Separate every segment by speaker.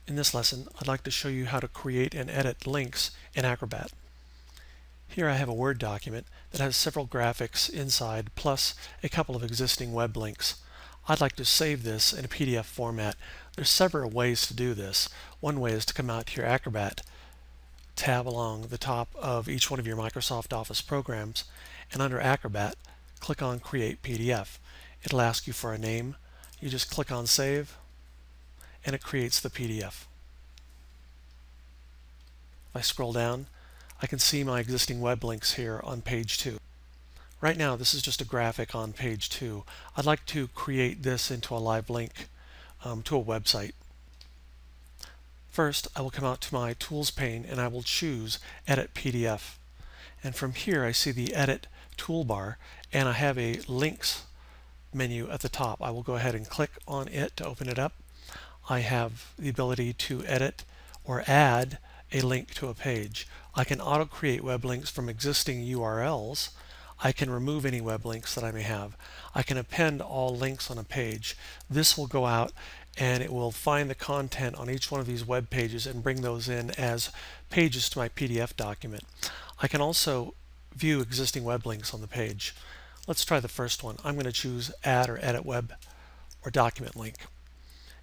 Speaker 1: In this lesson, I'd like to show you how to create and edit links in Acrobat. Here I have a Word document that has several graphics inside plus a couple of existing web links. I'd like to save this in a PDF format. There's several ways to do this. One way is to come out to your Acrobat tab along the top of each one of your Microsoft Office programs, and under Acrobat, click on Create PDF. It'll ask you for a name. You just click on Save, and it creates the PDF. If I scroll down, I can see my existing web links here on page 2. Right now this is just a graphic on page 2. I'd like to create this into a live link to a website. First, I will come out to my Tools pane and I will choose Edit PDF. And from here I see the Edit toolbar and I have a Links menu at the top. I will go ahead and click on it to open it up. I have the ability to edit or add a link to a page. I can auto-create web links from existing URLs. I can remove any web links that I may have. I can append all links on a page. This will go out and it will find the content on each one of these web pages and bring those in as pages to my PDF document. I can also view existing web links on the page. Let's try the first one. I'm going to choose Add or Edit Web or Document Link.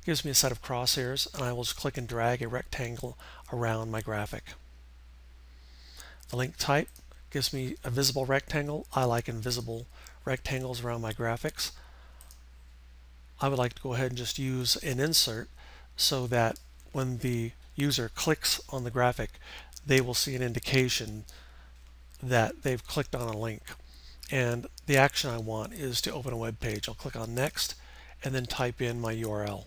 Speaker 1: It gives me a set of crosshairs and I will just click and drag a rectangle around my graphic. The link type gives me a visible rectangle. I like invisible rectangles around my graphics. I would like to go ahead and just use an insert so that when the user clicks on the graphic, they will see an indication that they've clicked on a link. And the action I want is to open a web page. I'll click on Next and then type in my URL.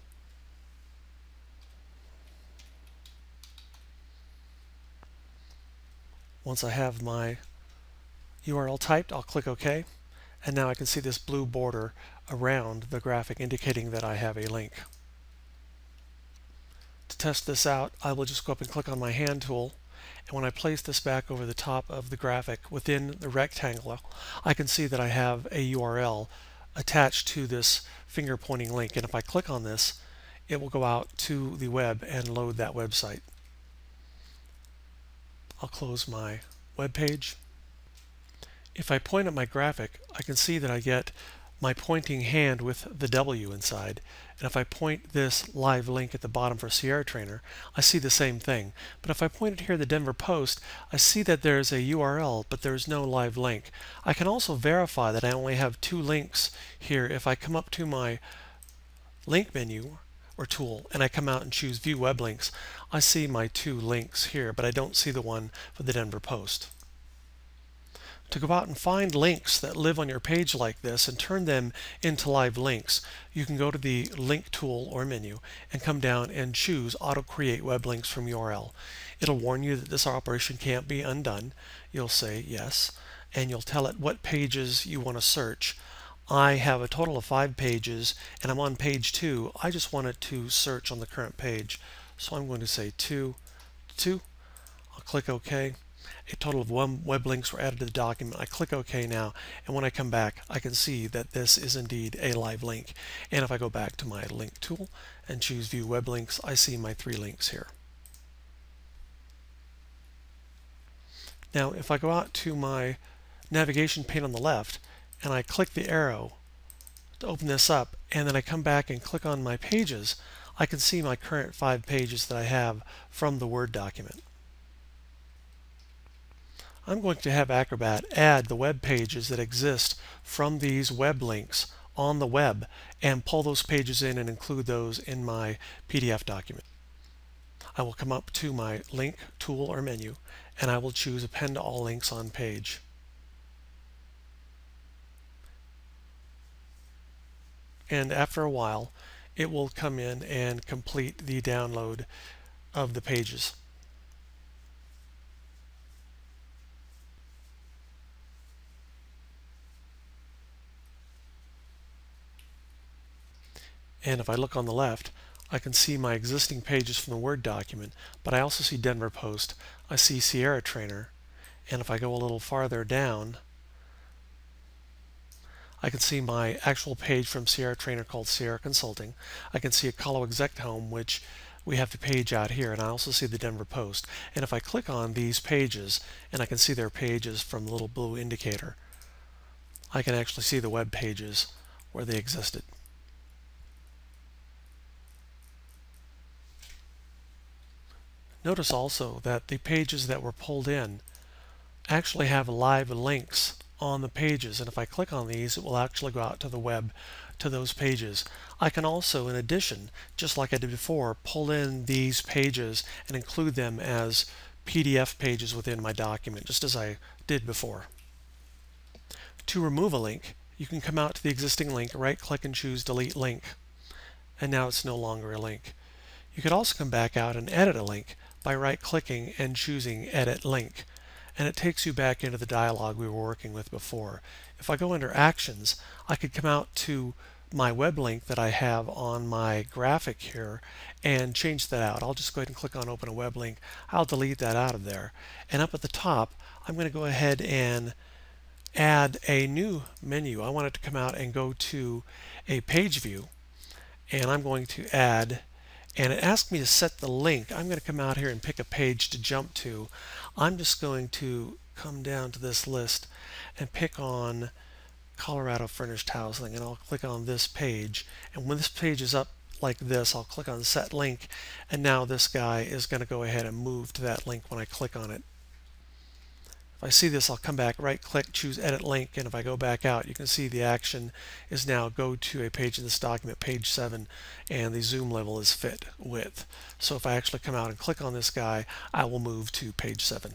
Speaker 1: Once I have my URL typed, I'll click OK, and now I can see this blue border around the graphic indicating that I have a link. To test this out, I will just go up and click on my hand tool, and when I place this back over the top of the graphic within the rectangle, I can see that I have a URL attached to this finger pointing link, and if I click on this, it will go out to the web and load that website. I'll close my web page. If I point at my graphic, I can see that I get my pointing hand with the W inside. And if I point this live link at the bottom for Sierra Trainer, I see the same thing. But if I point it here, the Denver Post, I see that there's a URL, but there's no live link. I can also verify that I only have 2 links here. If I come up to my link menu or tool and I come out and choose View Web Links, I see my 2 links here, but I don't see the one for the Denver Post. To go out and find links that live on your page like this and turn them into live links, you can go to the Link tool or menu and come down and choose Auto Create Web Links from URL. It'll warn you that this operation can't be undone. You'll say yes, and you'll tell it what pages you want to search. I have a total of 5 pages and I'm on page 2. I just want it to search on the current page. So I'm going to say 2. I'll click OK. A total of 1 web links were added to the document. I click OK now, and when I come back, I can see that this is indeed a live link. And if I go back to my link tool and choose View Web Links, I see my 3 links here. Now, if I go out to my navigation pane on the left, and I click the arrow to open this up, and then I come back and click on my pages, I can see my current 5 pages that I have from the Word document. I'm going to have Acrobat add the web pages that exist from these web links on the web and pull those pages in and include those in my PDF document. I will come up to my Link tool or menu and I will choose Append All Links on Page. And after a while, it will come in and complete the download of the pages. And if I look on the left, I can see my existing pages from the Word document, but I also see Denver Post, I see Sierra Trainer, and if I go a little farther down, I can see my actual page from Sierra Trainer called Sierra Consulting. I can see a Colo Exec Home, which we have the page out here, and I also see the Denver Post. And if I click on these pages, and I can see their pages from the little blue indicator, I can actually see the web pages where they existed. Notice also that the pages that were pulled in actually have live links on the pages, and if I click on these, it will actually go out to the web to those pages. I can also, in addition, just like I did before, pull in these pages and include them as PDF pages within my document, just as I did before. To remove a link, you can come out to the existing link, right-click and choose Delete Link, and now it's no longer a link. You could also come back out and edit a link by right-clicking and choosing Edit Link, and it takes you back into the dialog we were working with before. If I go under Actions, I could come out to my web link that I have on my graphic here and change that out. I'll just go ahead and click on Open a Web Link. I'll delete that out of there. And up at the top, I'm going to go ahead and add a new menu. I want it to come out and go to a page view, and I'm going to add, and it asks me to set the link. I'm going to come out here and pick a page to jump to. I'm just going to come down to this list and pick on Colorado Furnished Housing, and I'll click on this page, and when this page is up like this, I'll click on Set Link, and now this guy is going to go ahead and move to that link when I click on it. If I see this, I'll come back, right-click, choose Edit Link, and if I go back out, you can see the action is now go to a page in this document, page 7, and the zoom level is fit width. So if I actually come out and click on this guy, I will move to page 7.